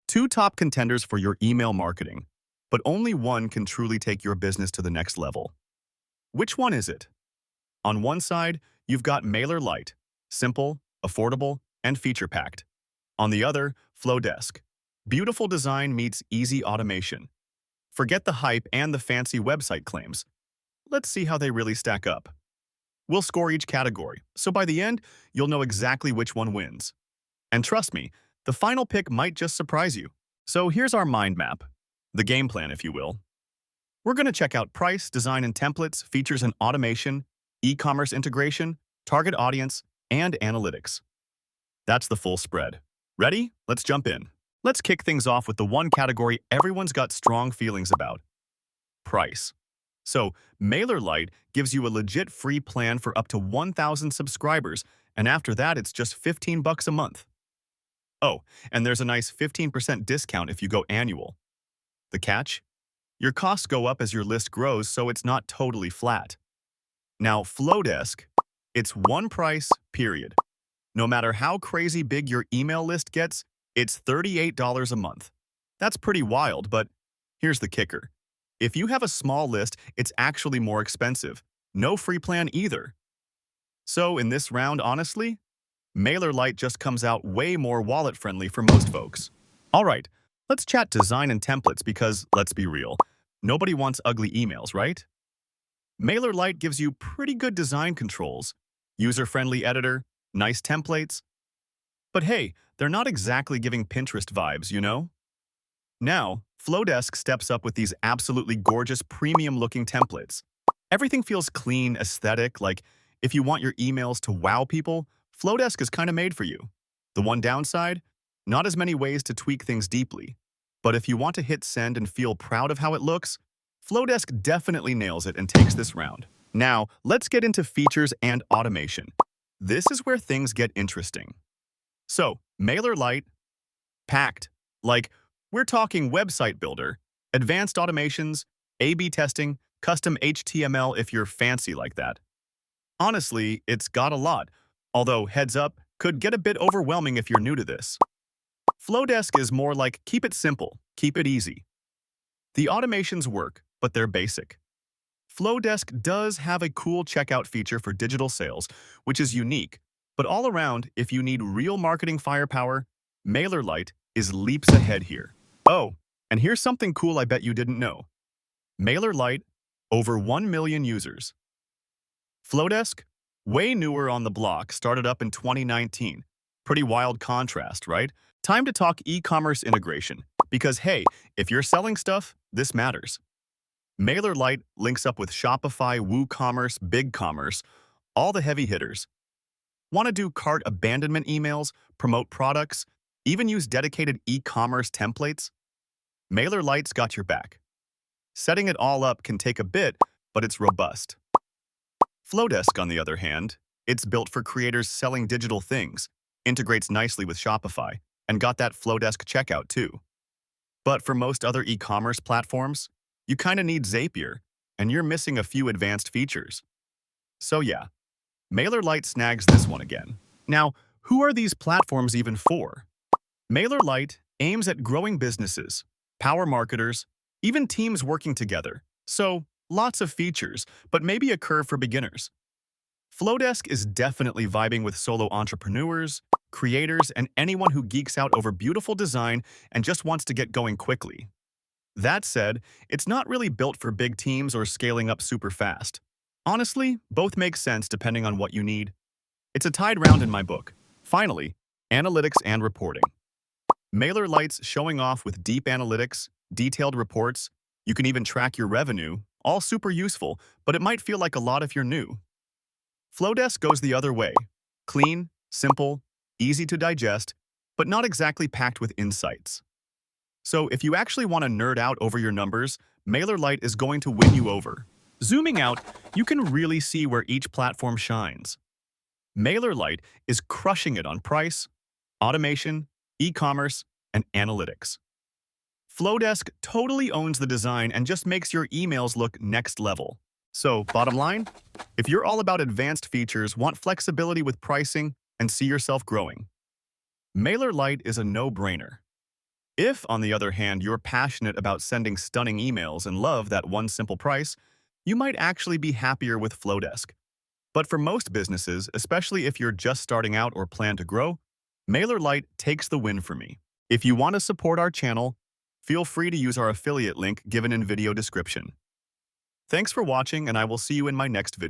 Two top contenders for your email marketing, but only one can truly take your business to the next level. Which one is it? On one side, you've got MailerLite, simple, affordable, and feature-packed. On the other, Flodesk, beautiful design meets easy automation. Forget the hype and the fancy website claims. Let's see how they really stack up. We'll score each category, so by the end, you'll know exactly which one wins. And trust me, the final pick might just surprise you. So here's our mind map, the game plan, if you will. We're going to check out price, design and templates, features and automation, e-commerce integration, target audience, and analytics. That's the full spread. Ready? Let's jump in. Let's kick things off with the one category everyone's got strong feelings about: price. So, MailerLite gives you a legit free plan for up to 1,000 subscribers, and after that, it's just $15 a month. Oh, and there's a nice 15% discount if you go annual. The catch? Your costs go up as your list grows, so it's not totally flat. Now, Flodesk, it's one price, period. No matter how crazy big your email list gets, it's $38 a month. That's pretty wild, but here's the kicker. If you have a small list, it's actually more expensive. No free plan either. So in this round, honestly, MailerLite just comes out way more wallet-friendly for most folks. All right, let's chat design and templates because, let's be real, nobody wants ugly emails, right? MailerLite gives you pretty good design controls, user-friendly editor, nice templates. But hey, they're not exactly giving Pinterest vibes, you know? Now, Flodesk steps up with these absolutely gorgeous premium-looking templates. Everything feels clean, aesthetic, like if you want your emails to wow people, Flodesk is kind of made for you. The one downside? Not as many ways to tweak things deeply. But if you want to hit send and feel proud of how it looks, Flodesk definitely nails it and takes this round. Now, let's get into features and automation. This is where things get interesting. So, MailerLite, packed. Like, we're talking website builder, advanced automations, A/B testing, custom HTML if you're fancy like that. Honestly, it's got a lot, although heads up, could get a bit overwhelming if you're new to this. Flodesk is more like keep it simple, keep it easy. The automations work, but they're basic. Flodesk does have a cool checkout feature for digital sales, which is unique, but all around, if you need real marketing firepower, MailerLite is leaps ahead here. Oh, and here's something cool I bet you didn't know. MailerLite, over 1 million users. Flodesk, way newer on the block, started up in 2019. Pretty wild contrast, right? Time to talk e-commerce integration, because hey, if you're selling stuff, this matters. MailerLite links up with Shopify, WooCommerce, BigCommerce, all the heavy hitters. Want to do cart abandonment emails, promote products, even use dedicated e-commerce templates? MailerLite's got your back. Setting it all up can take a bit, but it's robust. Flodesk, on the other hand, it's built for creators selling digital things, integrates nicely with Shopify, and got that Flodesk checkout too. But for most other e-commerce platforms, you kind of need Zapier, and you're missing a few advanced features. So yeah, MailerLite snags this one again. Now, who are these platforms even for? MailerLite aims at growing businesses, power marketers, even teams working together. So, lots of features, but maybe a curve for beginners. Flodesk is definitely vibing with solo entrepreneurs, creators, and anyone who geeks out over beautiful design and just wants to get going quickly. That said, it's not really built for big teams or scaling up super fast. Honestly, both make sense depending on what you need. It's a tied round in my book. Finally, analytics and reporting. MailerLite's showing off with deep analytics, detailed reports. You can even track your revenue, all super useful, but it might feel like a lot if you're new. Flodesk goes the other way. Clean, simple, easy to digest, but not exactly packed with insights. So if you actually want to nerd out over your numbers, MailerLite is going to win you over. Zooming out, you can really see where each platform shines. MailerLite is crushing it on price, automation, e-commerce, and analytics. Flodesk totally owns the design and just makes your emails look next level. So, bottom line, if you're all about advanced features, want flexibility with pricing, and see yourself growing, MailerLite is a no-brainer. If, on the other hand, you're passionate about sending stunning emails and love that one simple price, you might actually be happier with Flodesk. But for most businesses, especially if you're just starting out or plan to grow, MailerLite takes the win for me. If you want to support our channel, feel free to use our affiliate link given in video description. Thanks for watching, and I will see you in my next video.